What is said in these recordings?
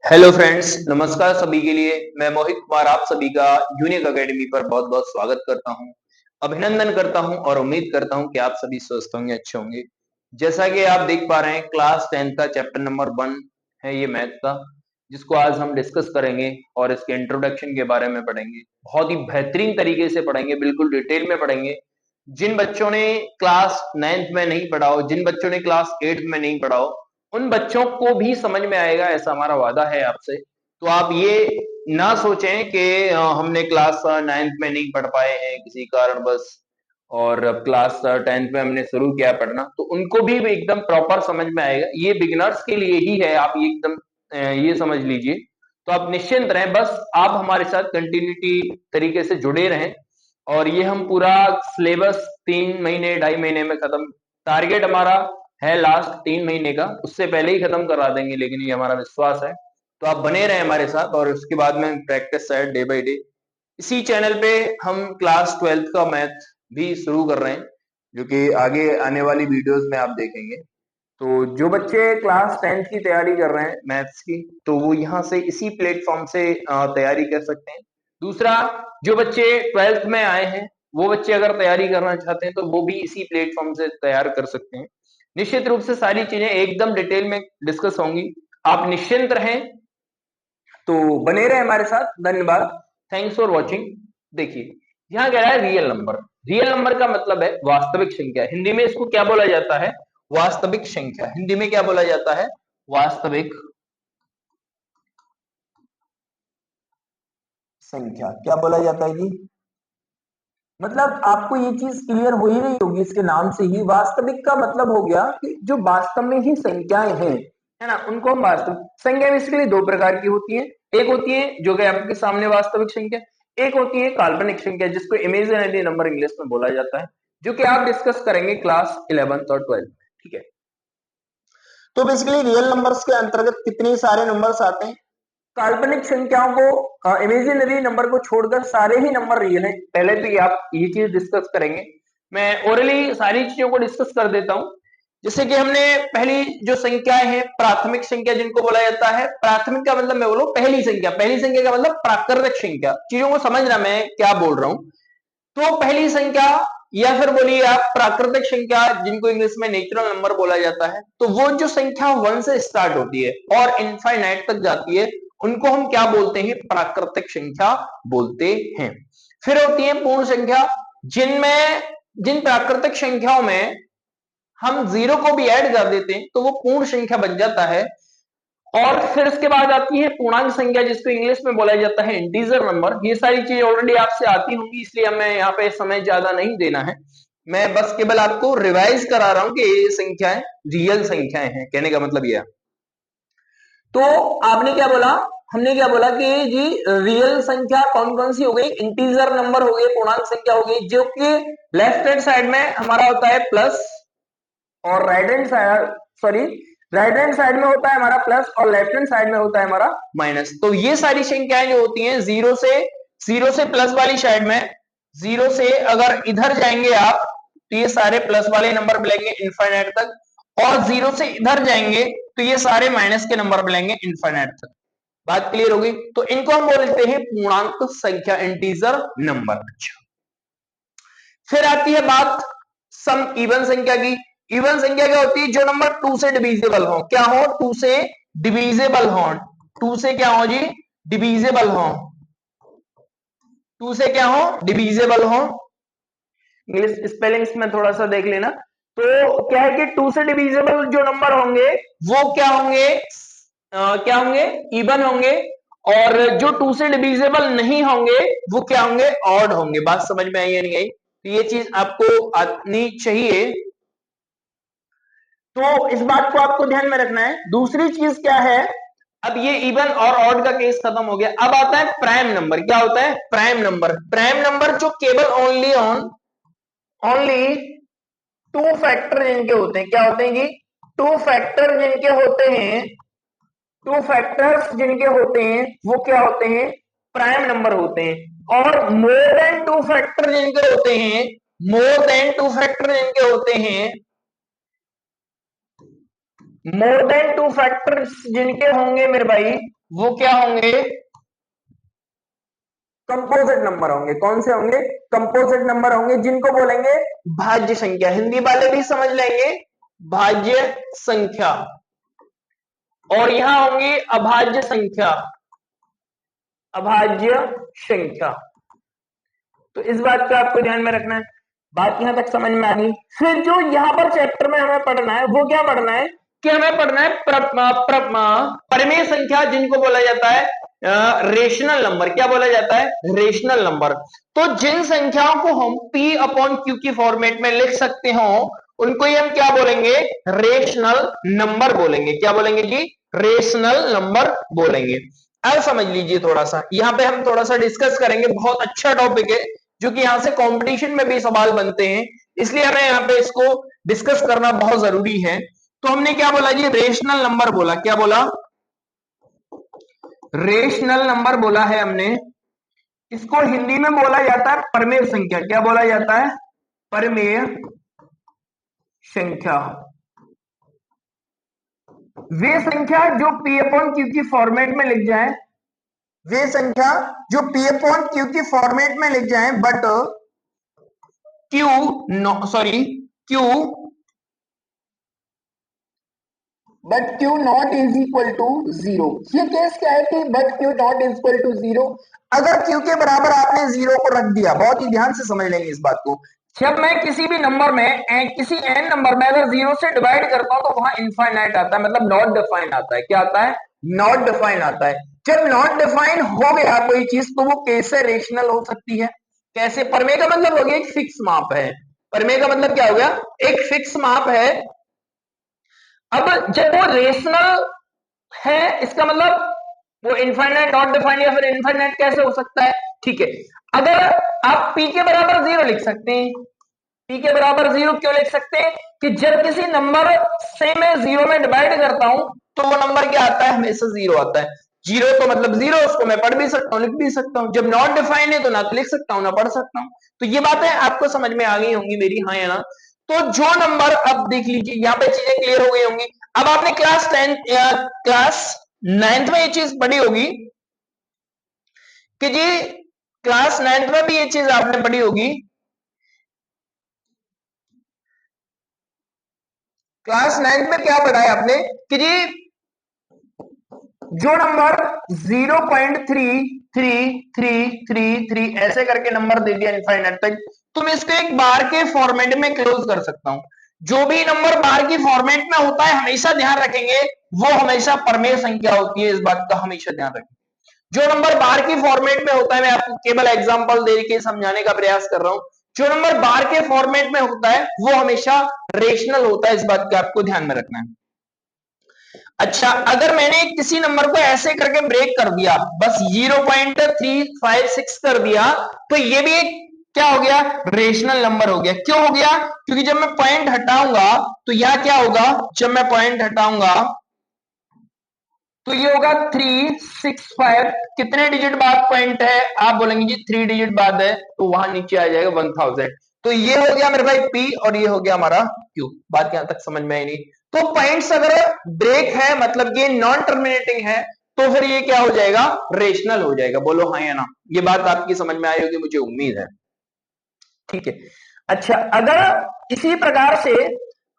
Hello friends, नमस्कार सभी के लिए। मैं मोहित कुमार आप सभी का यूनिक एकेडमी पर बहुत-बहुत स्वागत करता हूं, अभिनंदन करता हूं और उम्मीद करता हूं कि आप सभी स्वस्थ होंगे, अच्छे होंगे। जैसा कि आप देख पा रहे हैं, क्लास 10 का चैप्टर नंबर 1 है ये मैथ का, जिसको आज हम डिस्कस करेंगे और इसके इंट्रोडक्शन के बारे में पढ़ेंगे। बहुत ही बेहतरीन तरीके से पढ़ेंगे, बिल्कुल डिटेल में पढ़ेंगे। जिन बच्चों ने क्लास 9th में नहीं पढ़ा हो, जिन बच्चों ने क्लास 8th में नहीं पढ़ा हो, उन बच्चों को भी समझ में आएगा, ऐसा हमारा वादा है आपसे। तो आप ये ना सोचें कि हमने क्लास 9th में नहीं पढ़ पाए हैं किसी कारणवश और अब क्लास 10th में हमने शुरू किया पढ़ना, तो उनको भी एकदम प्रॉपर समझ में आएगा। ये बिगिनर्स के लिए ही है, आप ये एकदम ये समझ लीजिए। तो आप निश्चिंत रहें, बस आप हमारे साथ कंटिन्यूटी तरीके से जुड़े रहें और ये हम पूरा सिलेबस 3 महीने 2.5 महीने में खत्म। टारगेट हमारा है लास्ट 3 महीने का, उससे पहले ही खत्म करा देंगे, लेकिन ये हमारा विश्वास है। तो आप बने रहें हमारे साथ और उसके बाद में प्रैक्टिस है डे बाय डे। इसी चैनल पे हम क्लास 12th का मैथ भी शुरू कर रहे हैं, जो कि आगे आने वाली वीडियोस में आप देखेंगे। तो जो बच्चे क्लास 10th की तैयारी कर रहे हैं मैथ्स की, तो वो यहाँ से इसी प्लेटफॉर्म से तैयारी कर सकते हैं। दूसरा, जो बच्चे 12th में आए हैं, वो बच्चे अगर तैयारी करना चाहते हैं तो वो भी इसी प्लेटफॉर्म से तैयार कर सकते हैं। निश्चित रूप से सारी चीजें एकदम डिटेल में डिस्कस होंगी, आप निश्चिंत रहें। तो बने रहे हमारे साथ। धन्यवाद, थैंक्स फॉर वॉचिंग। देखिए, यहाँ कह रहा है रियल नंबर। रियल नंबर का मतलब है वास्तविक संख्या। हिंदी में इसको क्या बोला जाता है? वास्तविक संख्या। हिंदी में क्या बोला जाता है? वास्तविक संख्या। क्या बोला जाता है जी? मतलब आपको ये चीज क्लियर हो ही नहीं होगी इसके नाम से ही। वास्तविक का मतलब हो गया कि जो वास्तव में ही संख्याएं हैं, है ना, उनको हम वास्तविक संख्या। बेसिकली दो प्रकार की होती है। एक होती है जो कि आपके सामने वास्तविक संख्या, एक होती है काल्पनिक संख्या, जिसको इमेजिनरी नंबर इंग्लिश में बोला जाता है, जो कि आप डिस्कस करेंगे क्लास 11th और 12th। ठीक है। तो बेसिकली रियल नंबर्स के अंतर्गत कितने सारे नंबर्स आते हैं? काल्पनिक संख्याओं को, इमेजिनरी नंबर को छोड़कर सारे ही नंबर रियल हैं। पहले तो ये आप ये चीज डिस्कस करेंगे। मैं ओरली सारी चीजों को डिस्कस कर देता हूं। जैसे कि हमने पहली जो संख्याएं हैं, प्राथमिक संख्या जिनको बोला जाता है। प्राथमिक का मतलब मैं बोलूं पहली संख्या। पहली संख्या का मतलब प्राकृतिक संख्या। चीजों को समझना मैं क्या बोल रहा हूं। तो पहली संख्या, या फिर बोलिए आप प्राकृतिक संख्या, जिनको इंग्लिश में नेचुरल नंबर बोला जाता है, तो वो जो संख्या 1 से स्टार्ट होती है और इनफाइनाइट तक जाती है, उनको हम क्या बोलते हैं? प्राकृतिक संख्या बोलते हैं। फिर होती है पूर्ण संख्या, जिन प्राकृतिक संख्याओं में हम जीरो को भी ऐड कर देते हैं तो वो पूर्ण संख्या बन जाता है। और फिर इसके बाद आती है पूर्णांक संख्या, जिसको इंग्लिश में बोला जाता है इंटीजर नंबर। ये सारी चीजें ऑलरेडी आपसे आती होंगी, इसलिए हमें यहाँ पे समय ज्यादा नहीं देना है। मैं बस केवल आपको रिवाइज करा रहा हूं कि ये संख्याएं रियल संख्याएं हैं, कहने का मतलब यह। तो आपने क्या बोला? हमने क्या बोला कि जी रियल संख्या कौन कौन सी हो गई? इंटीजर नंबर हो गए, पूर्णांक संख्या हो गई, जो कि लेफ्ट हैंड साइड में हमारा होता है प्लस, और right hand side, sorry, right hand side में होता है हमारा प्लस और लेफ्ट हैंड साइड में होता है हमारा माइनस। तो ये सारी संख्याएं जो होती हैं जीरो से प्लस वाली साइड में, जीरो से अगर इधर जाएंगे आप तो ये सारे प्लस वाले नंबर मिलेंगे इनफाइनाइट तक, और जीरो से इधर जाएंगे तो ये सारे माइनस के नंबर मिलेंगे इनफाइनाइट तक। बात क्लियर होगी? तो इनको हम बोलते हैं पूर्णांक संख्या, इंटीजर नंबर। अच्छा, फिर आती है बात सम इवन संख्या की। इवन संख्या क्या होती है? जो नंबर 2 से डिविजिबल हो। क्या हो? 2 से डिविजिबल हो। 2 से क्या हो जी? डिविजिबल हो। 2 से क्या हो? डिविजिबल हो। इंग्लिश स्पेलिंग्स में थोड़ा सा देख लेना। तो क्या है कि 2 से डिविजिबल जो नंबर होंगे वो क्या होंगे? क्या होंगे? इवन होंगे। और जो 2 से डिविजिबल नहीं होंगे वो क्या होंगे? ऑड होंगे। बात समझ में आई या नहीं आई? तो ये चीज आपको आनी चाहिए। तो इस बात को आपको ध्यान में रखना है। दूसरी चीज क्या है? अब ये इवन और ऑड का केस खत्म हो गया। अब आता है प्राइम नंबर। क्या होता है? Prime number. प्राइम नंबर जो केवल ओनली टू फैक्टर जिनके होते हैं। क्या होते हैं जी? टू फैक्टर जिनके होते हैं, टू फैक्टर्स जिनके होते हैं वो क्या होते हैं? प्राइम नंबर होते हैं। और मोर देन टू फैक्टर जिनके होते हैं, मोर देन टू फैक्टर जिनके होते हैं, मोर देन टू फैक्टर्स जिनके होंगे मेरे भाई, वो क्या होंगे, कंपोजिट नंबर होंगे। कौन से होंगे, कंपोजिट नंबर होंगे, जिनको बोलेंगे भाज्य संख्या। हिंदी वाले भी समझ लेंगे, भाज्य संख्या। और यहां होंगी अभाज्य संख्या, अभाज्य संख्या। तो इस बात का आपको ध्यान में रखना है। बात यहां तक समझ में आ गई। फिर जो यहां पर चैप्टर में हमें पढ़ना है वो क्या पढ़ना है कि हमें पढ़ना है परिमेय संख्या, जिनको बोला जाता है रेशनल नंबर। क्या बोला जाता है, रेशनल नंबर। तो जिन संख्याओं को हम P अपॉन Q की फॉर्मेट में लिख सकते हो उनको ही हम क्या बोलेंगे, रेशनल नंबर बोलेंगे। क्या बोलेंगे जी, रेशनल नंबर बोलेंगे। अब समझ लीजिए थोड़ा सा, यहां पे हम थोड़ा सा डिस्कस करेंगे। बहुत अच्छा टॉपिक है जो कि यहां से कंपटीशन में भी सवाल बनते हैं, इसलिए हमें यहां पे इसको डिस्कस करना बहुत जरूरी है। तो हमने क्या बोला जी, रेशनल नंबर बोला। क्या बोला, रेशनल नंबर बोला है हमने। इसको हिंदी में बोला जाता है परिमेय संख्या। क्या बोला जाता है, परिमेय संख्या। वे संख्या जो P अपॉन Q की फॉर्मेट में लिख जाए, वे संख्या जो P अपॉन Q की फॉर्मेट में लिख जाए, but Q not is equal to zero. ये केस क्या है कि but Q not is equal to zero. अगर Q के बराबर आपने जीरो को रख दिया, बहुत ही ध्यान से समझ लेंगे इस बात को। जब मैं किसी भी नंबर में किसी n नंबर में अगर जीरो से डिवाइड करता हूं तो वहां इनफाइनाइट आता है, मतलब नॉट डिफाइंड आता है। क्या आता है, नॉट डिफाइंड आता है। जब नॉट डिफाइंड हो गया कोई चीज तो वो कैसे रेशनल हो सकती है, कैसे। परिमेय का मतलब हो गया एक फिक्स माप है। परिमेय का मतलब क्या हो गया, एक फिक्स माप है। अब जब वो रेशनल है इसका मतलब वो इनफाइनाइट नॉट डिफाइंड या फिर इनफाइनाइट कैसे हो सकता है, ठीक है। अगर आप p के बराबर जीरो लिख सकते हैं, p के बराबर जीरो क्यों लिख सकते हैं कि जब किसी नंबर से मैं जीरो में डिवाइड करता हूं तो वो नंबर क्या आता है, हमेशा जीरो आता है। जीरो तो मतलब जीरो, उसको मैं पढ़ भी सकता हूं, लिख भी सकता हूं। जब नॉट डिफाइंड है तो ना तो लिख सकता हूं ना पढ़ सकता हूं। तो ये बातें आपको समझ में आ गई होंगी मेरी, हाँ या ना। तो जो नंबर, अब देख लीजिए यहां पे चीजें क्लियर हो गई होंगी। अब आपने क्लास 10 या क्लास 9th में ये चीज पढ़ी होगी कि जी, क्लास 9th में भी ये चीज आपने पढ़ी होगी। क्लास 9th में क्या पढ़ा है आपने कि जी जो नंबर 0.3333 ऐसे करके नंबर दे दिया इनफाइनाइट तक, तो मैं इसको एक बार के फॉर्मेट में क्लोज कर सकता हूं। जो भी नंबर बार की फॉर्मेट में होता है हमेशा ध्यान रखेंगे वो हमेशा परिमेय संख्या होती है। इस बात का हमेशा ध्यान रखें। जो नंबर बार की फॉर्मेट में होता है, मैं आपको केवल एग्जांपल दे के समझाने का प्रयास कर रहा हूं, जो नंबर बार के फॉर्मेट में होता है वो हमेशा रेशनल होता है। इस बात का आपको ध्यान में रखना है। अच्छा, अगर मैंने किसी नंबर को ऐसे करके ब्रेक कर दिया, बस 0.356 कर दिया, तो ये भी एक क्या हो गया, रेशनल नंबर हो गया। क्यों हो गया, क्योंकि जब मैं पॉइंट हटाऊंगा तो यह क्या होगा, जब मैं पॉइंट हटाऊंगा तो ये होगा 365। कितने डिजिट बाद पॉइंट है, आप बोलेंगे जी 3 डिजिट बाद है, तो वहां नीचे आ जाएगा 1000। तो ये हो गया मेरे भाई P और ये हो गया हमारा Q। बात यहां तक समझ में आई नहीं। तो पॉइंट्स अगर ब्रेक है मतलब ये नॉन टर्मिनेटिंग है तो फिर ये क्या हो जाएगा, रेशनल हो जाएगा। बोलो हाँ या ना। ये बात आपकी समझ में आई होगी, मुझे उम्मीद है, ठीक है। अच्छा, अगर इसी प्रकार से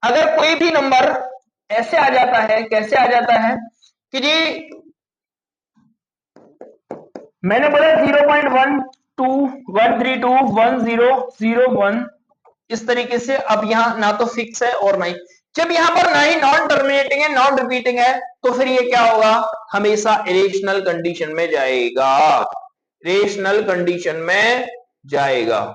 अगर कोई भी नंबर ऐसे आ जाता है, कैसे आ जाता है कि जी मैंने बोला 0.1213210001 इस तरीके से। अब यहां ना तो फिक्स है और नहीं, जब यहां पर ना ही नॉन टर्मिनेटिंग है नॉन रिपीटिंग है तो फिर ये क्या होगा, हमेशा इरेशनल कंडीशन में जाएगा, रेशनल कंडीशन में जाएगा,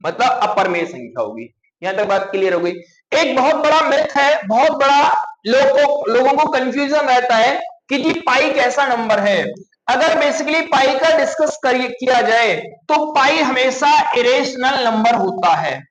मतलब अपरिमेय संख्या होगी। यहां तक बात क्लियर हो गई। एक बहुत बड़ा मिथ है, बहुत बड़ा लोगों को कंफ्यूजन रहता है कि जी पाई कैसा नंबर है। अगर बेसिकली पाई का डिस्कस किया जाए तो पाई हमेशा इरेशनल नंबर होता है।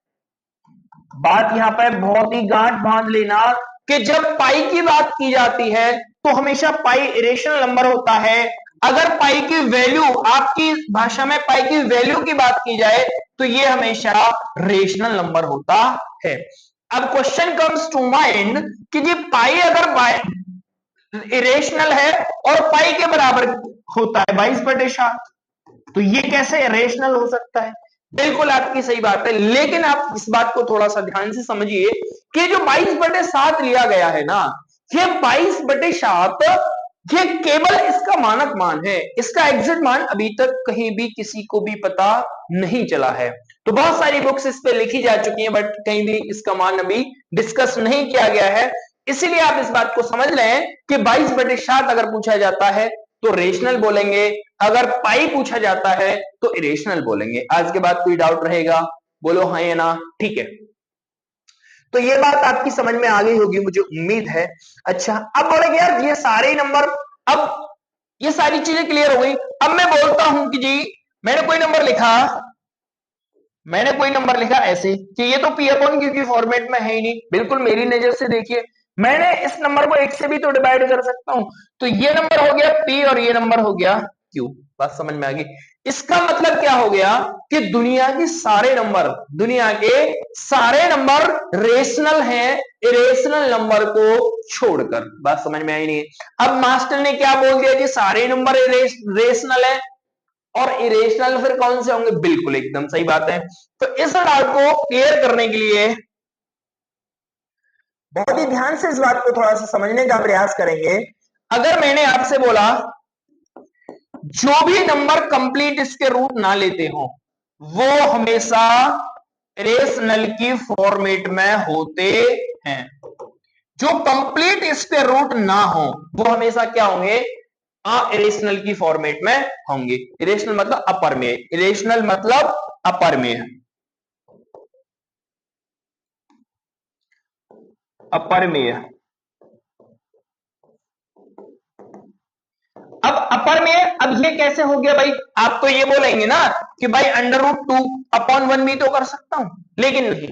बात यहां पर बहुत ही गांठ बांध लेना कि जब पाई की बात की जाती है तो हमेशा पाई इरेशनल नंबर होता है। अगर पाई की वैल्यू, आपकी भाषा में पाई की वैल्यू की बात की जाए तो ये हमेशा रेशनल नंबर होता है। अब क्वेश्चन कम्स टू माइंड कि जी पाई अगर इरेशनल है और पाई के बराबर होता है 22/7। तो ये कैसे रेशनल हो सकता है? बिल्कुल आपकी सही बात है, लेकिन आप इस बात को थोड़ा सा ध्यान से समझिए कि जो 22/7 लिया गया है ना, ये 22/7 ये केवल इसका मानक मान है, इसका एग्जैक्ट मान अभी तक कहीं भी किसी को भी पता नहीं चला है। तो बहुत सारी बुक्स इस पे लिखी जा चुकी हैं, बट कहीं भी इसका मान अभी डिस्कस नहीं किया गया है। इसीलिए आप इस बात को समझ लें कि 22/7 अगर पूछा जाता है तो रेशनल बोलेंगे, अगर पाई पूछा जाता है तो इरेशनल बोलेंगे। आज के बाद कोई डाउट रहेगा? बोलो हाँ या ना। ठीक है, तो ये बात आपकी समझ में आ गई होगी मुझे उम्मीद है। अच्छा, अब बोलेंगे यार ये सारे नंबर, अब ये सारी चीजें क्लियर हो गई। अब मैं बोलता हूं कि जी मैंने कोई नंबर लिखा ऐसे कि ये तो पी अपॉन क्यू की फॉर्मेट में है ही नहीं। बिल्कुल मेरी नजर से देखिए, मैंने इस नंबर को एक से भी तो डिवाइड कर सकता हूं। तो ये नंबर हो गया पी और ये नंबर हो गया क्यू। बात समझ में आ गई? इसका मतलब क्या हो गया कि दुनिया के सारे नंबर रेशनल हैं, इरेशनल नंबर को छोड़कर। बात समझ में आई नहीं? अब मास्टर ने क्या बोल दिया कि सारे नंबर रेशनल है और इरेशनल फिर कौन से होंगे? बिल्कुल एकदम सही बात है। तो इस डाउट को क्लियर करने के लिए बहुत ही ध्यान से इस बात को थोड़ा सा समझने का प्रयास करेंगे। अगर मैंने आपसे बोला जो भी नंबर कंप्लीट इसके रूट ना लेते हो वो हमेशा रेशनल की फॉर्मेट में होते हैं। जो कंप्लीट इसके रूट ना हो वो हमेशा क्या होंगे? इरेशनल की फॉर्मेट में होंगे। इरेशनल मतलब अपरमेय, इरेशनल मतलब अपरमेय, अपरमेय। अब अपर में अब ये कैसे हो गया भाई? आप तो ये बोलेंगे ना कि भाई √2/1 भी तो कर सकता हूं, लेकिन नहीं।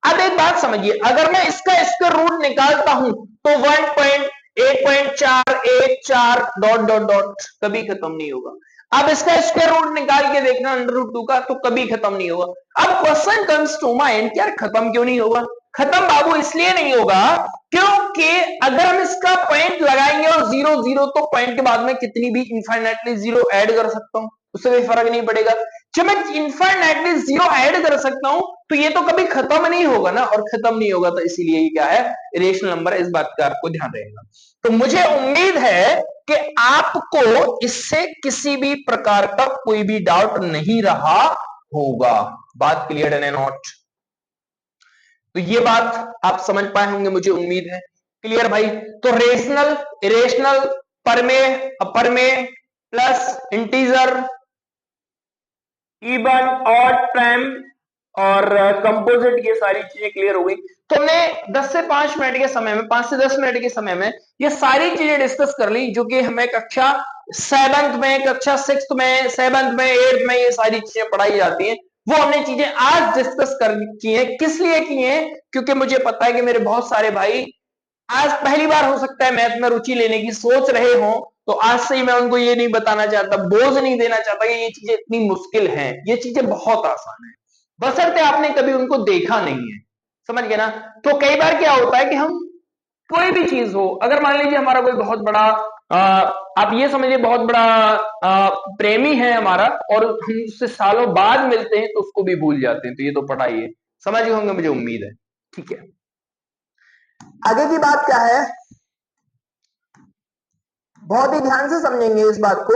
अब एक बात समझिए, अगर मैं इसका स्क्वायर रूट निकालता हूं तो 1.1.414 डॉट डॉट डॉट कभी खत्म नहीं होगा। अब इसका स्क्वायर रूट निकाल के देखना √2 का, तो कभी खत्म नहीं होगा। अब क्वेश्चन कम्स टू माइंड, यार खत्म क्यों नहीं होगा? खत्म बाबू इसलिए नहीं होगा क्योंकि अगर हम इसका पॉइंट लगाएंगे और 0 0, तो पॉइंट के बाद में कितनी भी इनफाइनाइटली 0 ऐड कर सकता हूं, उससे कोई फर्क नहीं पड़ेगा। जब मैं इनफाइनाइटली 0 ऐड कर सकता हूं तो ये तो कभी खत्म नहीं होगा ना, और खत्म नहीं होगा तो इसीलिए ये क्या है? Irrational number. इस बात का आपको ध्यान रहेगा। तो मुझे उम्मीद है कि आपको इससे किसी भी प्रकार का कोई भी डाउट नहीं रहा होगा। बात क्लियर है नॉट? तो ये बात आप समझ पाए होंगे मुझे उम्मीद है। क्लियर भाई? तो रेशनल, इरेशनल, परमेय, अपरमेय, plus integer, even, odd, prime और कंपोजिट, ये सारी चीजें क्लियर हो गई। तो हमने 10 से 5 मिनट के समय में, 5 से 10 मिनट के समय में ये सारी चीजें डिस्कस कर ली जो कि हमें कक्षा 7th में, कक्षा 6th में, 7th में, 8th में ये सारी चीजें पढ़ाई जाती हैं। वो हमने चीजें आज डिस्कस कर की है। किस लिए की है? क्योंकि मुझे पता है कि मेरे बहुत सारे भाई आज पहली बार हो सकता है मैथ में रुचि लेने की सोच रहे हो, तो आज से ही मैं उनको ये नहीं बताना चाहता, बोझ नहीं देना चाहता कि ये चीजें इतनी मुश्किल हैं। ये चीजें बहुत आसान है, बशर्ते आपने कभी उनको देखा नहीं है। समझ गए ना? तो कई बार क्या होता है कि हम कोई भी चीज हो, अगर मान लीजिए हमारा कोई बहुत बड़ा आप ये समझिए बहुत बड़ा प्रेमी है हमारा, और हम उससे सालों बाद मिलते हैं तो उसको भी भूल जाते हैं। तो ये तो पढ़ाई है, समझ गए होंगे मुझे उम्मीद है। ठीक है, आगे की बात क्या है? बहुत ही ध्यान से समझेंगे इस बात को।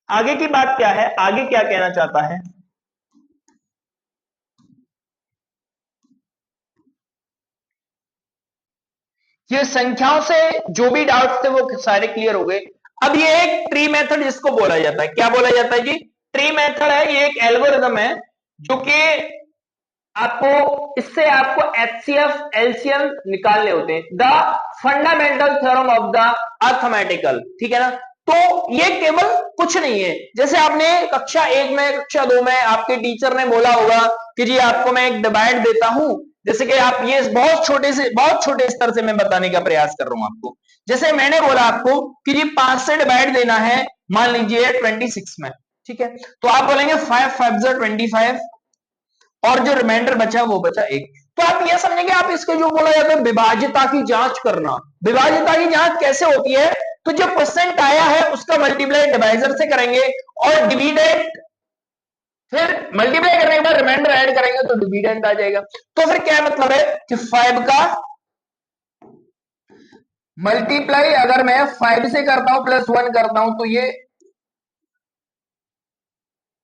आगे की बात क्या है? आगे क्या कहना चाहता है? ये संख्याओं से जो भी डाउट्स थे वो सारे क्लियर हो गए। अब ये एक ट्री मेथड जिसको बोला जाता है, क्या बोला जाता है जी? ट्री मेथड है। ये एक एल्गोरिदम है जो कि आपको इससे आपको एचसीएफ एलसीएम निकालने होते हैं, the fundamental theorem of the arithmetical. ठीक है ना? तो ये केवल कुछ नहीं है, जैसे आपने कक्षा 1 में, कक्षा 2 में आपके टीचर ने बोला होगा कि जी आपको मैं एक डिवाइड देता हूं, जैसे कि आप ये बहुत छोटे स्तर से मैं बताने का प्रयास कर रहा हूं आपको। जैसे मैंने बोला आपको कि जी 5 से डिवाइड देना है, मान लीजिए 26 में। ठीक है, तो आप बोलेंगे 5 5 25, और जो रिमाइंडर बचा वो बचा 1। तो आप ये समझेंगे, आप इसको जो बोला जाता है विभाज्यता की जांच करना। विभाज्यता की जांच कैसे होती है? तो जो परसेंट आया है उसका मल्टीप्लाई डिवाइजर से करेंगे और डिविडेंड, फिर मल्टीप्लाई करने के बाद रिमाइंडर ऐड करेंगे तो डिविडेंड आ जाएगा। तो फिर क्या मतलब है कि 5 का मल्टीप्लाई अगर मैं 5 से करता हूं प्लस 1 करता हूं तो ये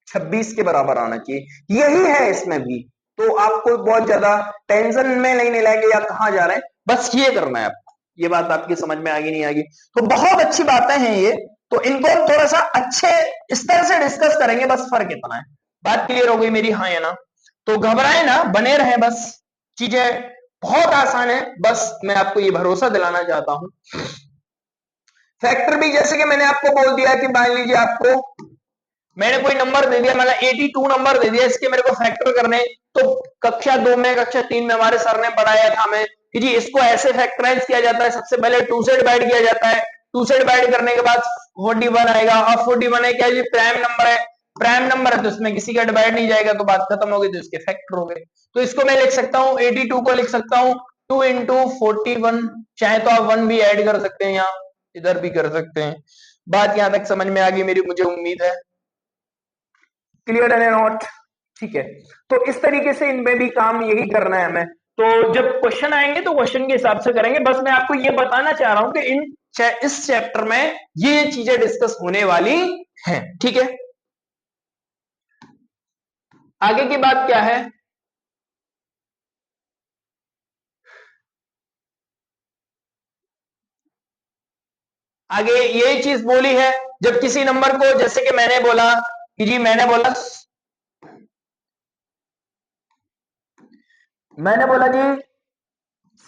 26 के बराबर आना चाहिए। यही है इसमें भी। तो आपको बहुत ज्यादा टेंशन में नहीं लेंगे या कहां जा रहे हैं, बस ये करना है आपको। ये बात आपकी समझ में आ गई नहीं आ गई? तो बहुत अच्छी बातें हैं ये, तो इनको हम थोड़ा सा अच्छे स्तर से डिस्कस करेंगे, बस फर्क इतना है। बात क्लियर हो गई मेरी? हाँ या ना? तो घबराए ना, बने रहे, बस चीजें बहुत आसान है, बस मैं आपको ये भरोसा दिलाना चाहता हूं। फैक्टर भी जैसे कि मैंने आपको बोल दिया कि मान लीजिए आपको मैंने कोई नंबर दे दिया, मतलब 82 नंबर दे दिया, इसके मेरे को फैक्टर करने, तो कक्षा 2 में कक्षा 3 में हमारे सर ने पढ़ाया था हमें कि जी इसको ऐसे फैक्टराइज किया जाता है। सबसे पहले 2 से डिवाइड किया जाता है, 2 से डिवाइड करने के बाद 41 आएगा। अब 41 है क्या जी? प्राइम नंबर है, प्राइम नंबर है तो इसमें किसी का डिवाइड नहीं जाएगा, तो बात खत्म हो गई, तो इसके फैक्टर हो गए। तो इसको मैं लिख सकता हूँ 82 को लिख सकता हूँ 2 इंटू 41, चाहे तो आप 1 भी ऐड कर सकते हैं, यहाँ इधर भी कर सकते हैं। बात यहां तक समझ में आ गई मेरी, मुझे उम्मीद है। क्लियर है नॉट? ठीक है, तो इस तरीके से इनमें भी काम यही करना है हमें। तो जब क्वेश्चन आएंगे तो क्वेश्चन के हिसाब से करेंगे। बस मैं आपको ये बताना चाह रहा हूं कि इस चैप्टर में ये चीजें डिस्कस होने वाली हैं। ठीक है, आगे की बात क्या है? आगे यही चीज बोली है, जब किसी नंबर को, जैसे कि मैंने बोला कि जी मैंने बोला जी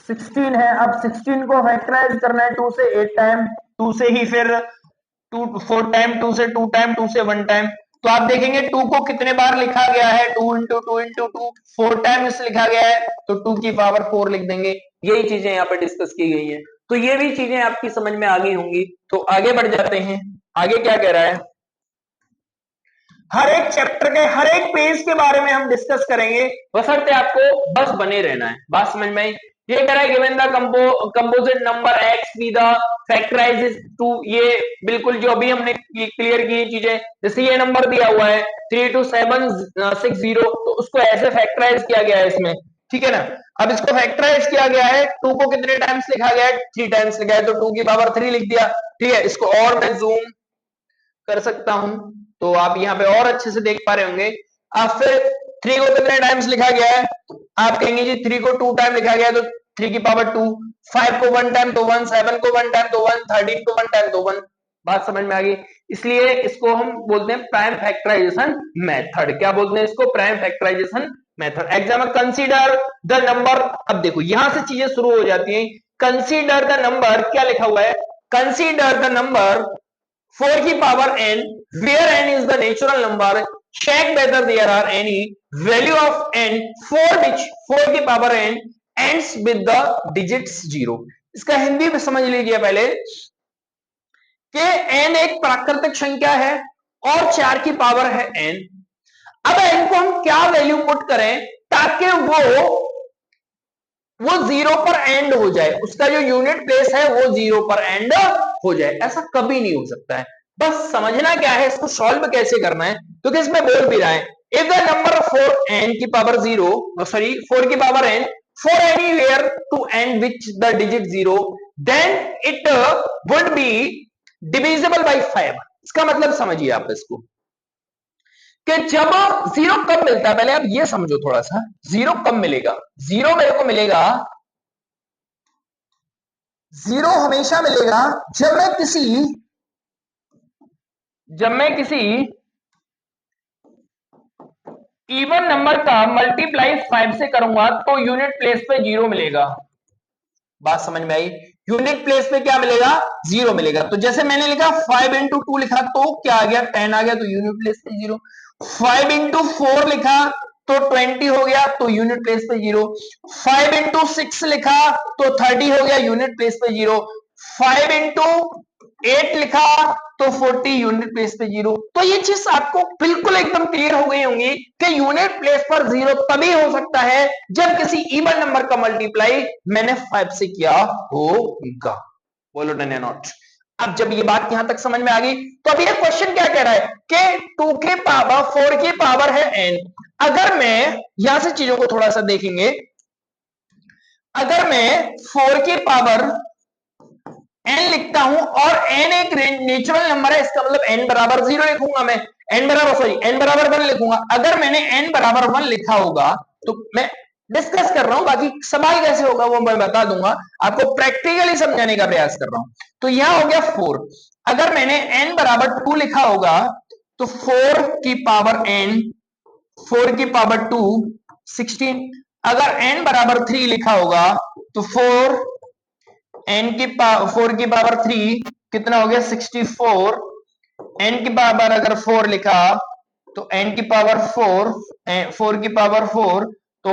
16 है। अब 16 को फैक्टराइज करना है 2 से 8 टाइम, 2 से ही फिर 2 4 टाइम, 2 से 2 टाइम, 2 से 1 टाइम। तो आप देखेंगे 2 को कितने बार लिखा गया है? 2 इंटू 2 इंटू 2 4 टाइम्स लिखा गया है, तो 2 की पावर 4 लिख देंगे। यही चीजें यहाँ पे डिस्कस की गई हैं, तो ये भी चीजें आपकी समझ में आ गई होंगी। तो आगे बढ़ जाते हैं। आगे क्या कह रहा है? हर एक चैप्टर के हर एक पेज के बारे में हम डिस्कस करेंगे, बशर्ते आपको बस बने रहना है। बात समझ में आई? ये कह रहा है given the composite number x be the factorise to, ये बिल्कुल जो अभी हमने क्लियर की चीजें, जैसे ये नंबर दिया हुआ है 32760, तो उसको ऐसे फैक्टराइज किया गया है इसमें, ठीक है ना। अब इसको फैक्टराइज किया गया है, 2 को कितने टाइम्स लिखा गया है? 3 टाइम्स लिखा है, तो 2 की पावर 3 लिख दिया। ठीक है, इसको और मैं जूम कर सकता हूं, तो आप यहाँ पे और अच्छे से देख पा रहे होंगे। अब फिर 3 को कितने टाइम्स लिखा गया है? आप कहेंगे जी 3 को 2 टाइम लिखा गया है, तो 3 की पावर 2, 5 को 1 टाइम तो 1, 7 को 1 टाइम तो 1, 13 को 1 टाइम तो 1। बात समझ में आ गई? इसलिए इसको हम बोलते हैं प्राइम फैक्टराइजेशन मेथड। क्या बोलते हैं इसको? Prime factorisation method. Example, consider the number. अब देखो यहां से चीजें शुरू हो जाती हैं। कंसीडर द नंबर, क्या लिखा हुआ है? कंसीडर द नंबर 4 की power n, where n is the natural number, check whether there are any value of n for which 4 की power n ends with the digits 0। इसका हिंदी में समझ लीजिए पहले कि n एक प्राकृतिक संख्या है और 4 की पावर है n। अब n को हम क्या वैल्यू पुट करें ताकि वो 0 पर एंड हो जाए, उसका जो यूनिट प्लेस है वो 0 पर एंड हो जाए। ऐसा कभी नहीं हो सकता है। बस समझना क्या है, इसको सॉल्व कैसे करना है, क्योंकि इसमें बोल भी रहा है इफ द नंबर 4 n की पावर 0, सॉरी 4 की power n for anywhere to end with the digit 0, then it would be divisible by 5। इसका मतलब समझिए आप इसको कि जब 0 कब मिलता है, पहले आप ये समझो थोड़ा सा, 0 कब मिलेगा? 0 मेरे को मिलेगा, 0 हमेशा मिलेगा जब मैं किसी इवन नंबर का मल्टीप्लाई 5 से करूंगा तो यूनिट प्लेस पे 0 मिलेगा। बात समझ में आई? यूनिट प्लेस पे क्या मिलेगा? 0 मिलेगा। तो जैसे मैंने लिखा 5 इंटू 2 लिखा तो क्या आ गया? 10 आ गया, तो यूनिट प्लेस पे 0। 5 इंटू 4 लिखा तो 20 हो गया, तो यूनिट प्लेस पे 0। 5 इंटू 6 लिखा तो 30 हो गया, यूनिट प्लेस पे 0। 5 इंटू 8 लिखा तो 40 यूनिट प्लेस पे 0। तो ये चीज आपको बिल्कुल एकदम क्लियर हो गई होंगी कि यूनिट प्लेस पर 0 तभी हो सकता है जब किसी इवन नंबर का मल्टीप्लाई मैंने 5 से किया होगा। बोलो डन या नॉट। अब जब ये बात यहां तक समझ में आ गई तो अब ये क्वेश्चन क्या कह रहा है कि 2 की पावर 4 की पावर है n। अगर मैं यहां से चीजों को थोड़ा सा देखेंगे, अगर मैं 4 की पावर n लिखता हूं और n एक नेचुरल नंबर है, इसका मतलब n बराबर 0 लिखूंगा मैं, n बराबर 1 लिखूंगा। अगर मैंने n बराबर 1 लिखा होगा तो मैं डिस्कस कर रहा हूं, बाकी सवाल कैसे होगा वो मैं बता दूंगा, आपको प्रैक्टिकली समझाने का प्रयास कर रहा हूं। तो यहां हो गया 4। अगर मैंने n बराबर 2 लिखा होगा तो 4 की पावर n, 4 की पावर 2 16। अगर n बराबर 3 लिखा होगा तो 4 की पावर 3 कितना हो गया 64। n की पावर अगर 4 लिखा तो n की पावर 4, 4 की पावर 4 तो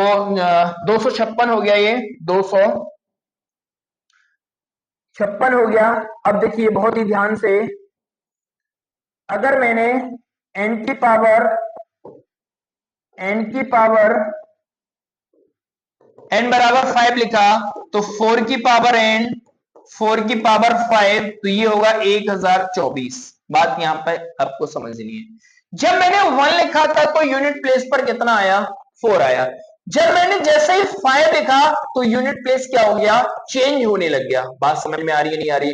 256 हो गया, ये 256 हो गया। अब देखिए बहुत ही ध्यान से, अगर मैंने n की पावर n बराबर 5 लिखा तो 4 की पावर n, 4 की पावर 5 तो ये होगा 1024। बात यहां पे आपको समझनी है। जब मैंने 1 लिखा था तो यूनिट प्लेस पर कितना आया 4 आया। जब मैंने जैसे ही 5 लिखा तो यूनिट प्लेस क्या हो गया चेंज होने लग गया। बात समझ में आ रही है नहीं आ रही।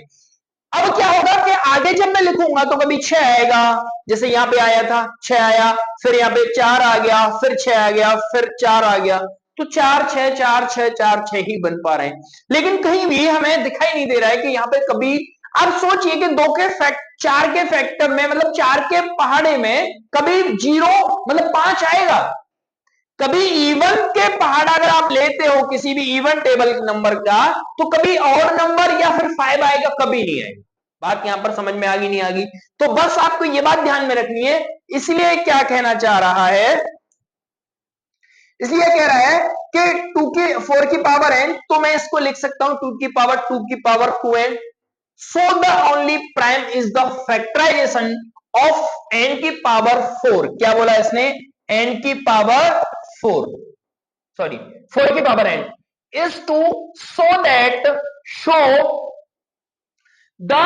अब क्या होगा कि आगे जब मैं लिखूंगा तो कभी 6 आएगा, जैसे यहां पे आया था 6 आया, फिर यहां पे 4 आ गया, फिर 6 आ गया, फिर 4 आ गया, तो 4 6 4 6 4 6 ही बन पा रहे हैं। लेकिन कहीं भी हमें दिखाई नहीं दे रहा है कि यहाँ पे कभी, अब सोचिए कि 4 के फैक्टर में मतलब 4 के पहाड़े में कभी 0 मतलब 5 आएगा। कभी इवन के पहाड़ अगर आप लेते हो किसी भी इवन टेबल नंबर का तो कभी और नंबर या फिर 5 आएगा, कभी नहीं आएगा। बात यहां पर समझ में आ गई नहीं आ गई। तो बस आपको ये बात ध्यान में रखनी है। इसलिए क्या कहना चाह रहा है, इसलिए कह रहा है कि 4 की पावर n, तो मैं इसको लिख सकता हूं 2 की power 2n। So the only prime is the factorisation of n की पावर 4। क्या बोला इसने, n की पावर 4, सॉरी 4 की power n is to show the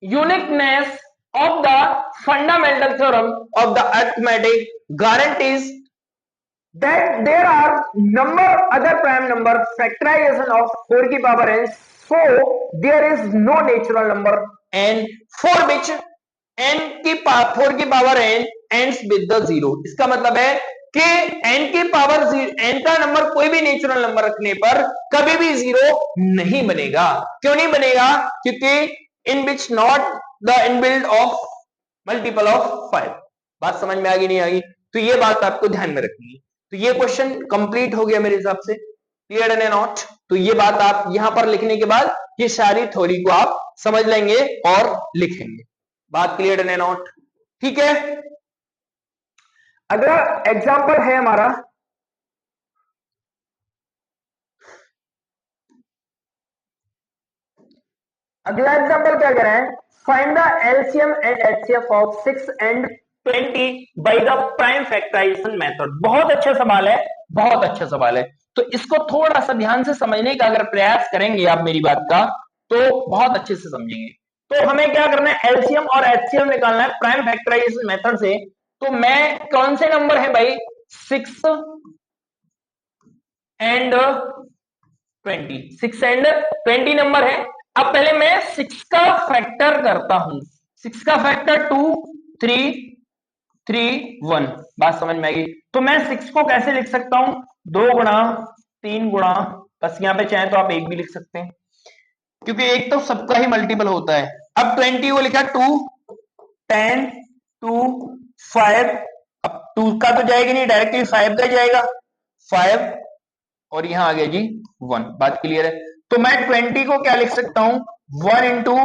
uniqueness of the fundamental theorem of the arithmetic guarantees that there are number other prime number factorization of 4 की power n, so there is no natural number n for which 4 की power n ends with the 0। इसका मतलब है कि n की power n का number कोई भी नेचुरल नंबर रखने पर कभी भी 0 नहीं बनेगा। क्यों नहीं बनेगा, क्योंकि in which not the inbuilt of multiple of 5। बात समझ में आ गई नहीं आ गई। तो ये बात आपको ध्यान में रखनी है। तो ये क्वेश्चन कंप्लीट हो गया मेरे हिसाब से, क्लियर एंड नॉट। तो ये बात आप यहां पर लिखने के बाद ये सारी थ्योरी को आप समझ लेंगे और लिखेंगे। बात क्लियर एंड नॉट, ठीक है। अगला एग्जांपल है हमारा, अगला एग्जांपल क्या कह रहा है, find the LCM and HCF of 6 and 20 by the prime factorisation method. बहुत अच्छा सवाल है, बहुत अच्छा सवाल है। तो इसको थोड़ा सा ध्यान से समझने का अगर प्रयास करेंगे आप मेरी बात का तो बहुत अच्छे से समझेंगे। तो हमें क्या करना है, एलसीएम और एचसीएफ निकालना है प्राइम फैक्टराइजेशन मेथड से। तो मैं कौन से नंबर है भाई, 6 एंड 20, 6 एंड 20 नंबर है। अब पहले मैं 6 का फैक्टर करता हूं, 6 का फैक्टर 2 3 3 1। बात समझ में आएगी। तो मैं 6 को कैसे लिख सकता हूं, 2 गुणा 3 गुणा, बस यहां पे चाहे तो आप 1 भी लिख सकते हैं क्योंकि एक तो सबका ही मल्टीपल होता है। अब 20 को लिखा 2 10 2 5, अब 2 का तो जाएगा नहीं, डायरेक्टली 5 का जाएगा 5 और यहां आ गया जी 1। बात क्लियर है। तो मैं 20 को क्या लिख सकता हूं, 1 इंटू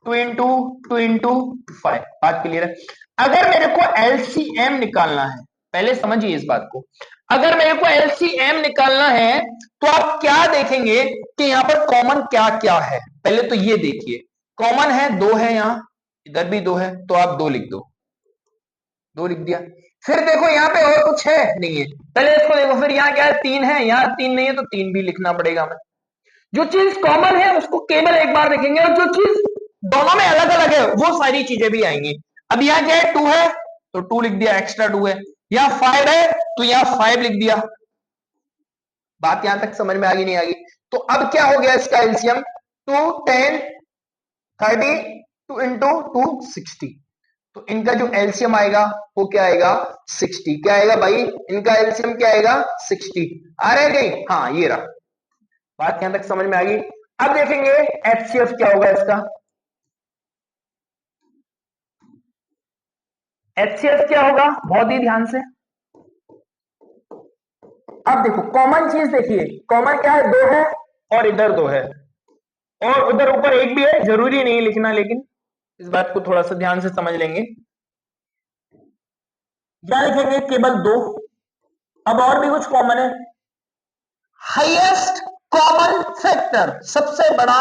2 इंटू 2 इंटू 5। बात क्लियर है। अगर मेरे को एलसीएम निकालना है, पहले समझिए इस बात को, अगर मेरे को एलसीएम निकालना है तो आप क्या देखेंगे कि यहां पर कॉमन क्या क्या है। पहले तो ये देखिए, कॉमन है 2 है यहां, इधर भी 2 है तो आप 2 लिख दो, 2 लिख दिया। फिर देखो यहाँ पे और कुछ है नहीं है, पहले इसको देखो, फिर यहाँ क्या है 3 है, यहाँ 3 नहीं है तो 3 भी लिखना पड़ेगा हमें। जो चीज कॉमन है उसको केवल एक बार देखेंगे, और जो चीज दोनों में अलग अलग है वो सारी चीजें भी आएंगी। अब यहाँ क्या है 2 है तो 2 लिख दिया, एक्स्ट्रा 2 है। यहाँ 5 है तो यहाँ 5 लिख दिया। बात यहां तक समझ में आ गई नहीं आ गई? तो अब क्या हो गया इसका एलसीएम, 2 10 30 2 इंटू 2 60। तो इनका जो एलसीएम आएगा वो क्या आएगा 60। क्या आएगा भाई, इनका एलसीएम क्या आएगा 60। आ रहे गई, हाँ ये रहा। बात यहां तक समझ में आ गई? अब देखेंगे एचसीएफ क्या होगा इसका। एचसीएफ क्या होगा बहुत ही ध्यान से। अब देखो कॉमन चीज देखिए, कॉमन क्या है 2 है और इधर 2 है और उधर ऊपर 1 भी है, जरूरी नहीं लिखना, लेकिन इस बात को थोड़ा सा ध्यान से समझ लेंगे। क्या लिखेंगे केवल 2। अब और भी कुछ कॉमन है, हाईएस्ट कॉमन फैक्टर, सबसे बड़ा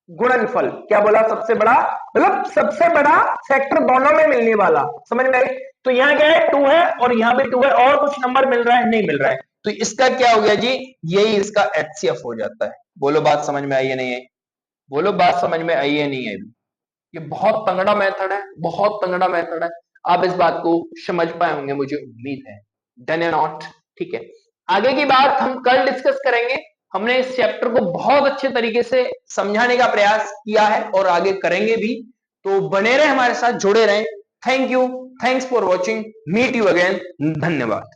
गुणनफल। क्या बोला, सबसे बड़ा, मतलब सबसे बड़ा फैक्टर दोनों में मिलने वाला। समझ में आई? तो यहाँ क्या है 2 है और यहाँ भी 2 है, और कुछ नंबर मिल रहा है नहीं मिल रहा है, तो इसका क्या हो गया जी, यही इसका एचसीएफ हो जाता है। बोलो बात समझ में आई है नहीं है? बोलो बात समझ में आई है नहीं है? ये बहुत तगड़ा मेथड है, बहुत तगड़ा मेथड है। आप इस बात को समझ पाए होंगे मुझे उम्मीद है। डन या नॉट? ठीक है, आगे की बात हम कल डिस्कस करेंगे। हमने इस चैप्टर को बहुत अच्छे तरीके से समझाने का प्रयास किया है और आगे करेंगे भी, तो बने रहे हमारे साथ, जुड़े रहें। Thank you, thanks for watching, meet you again, धन्यवाद।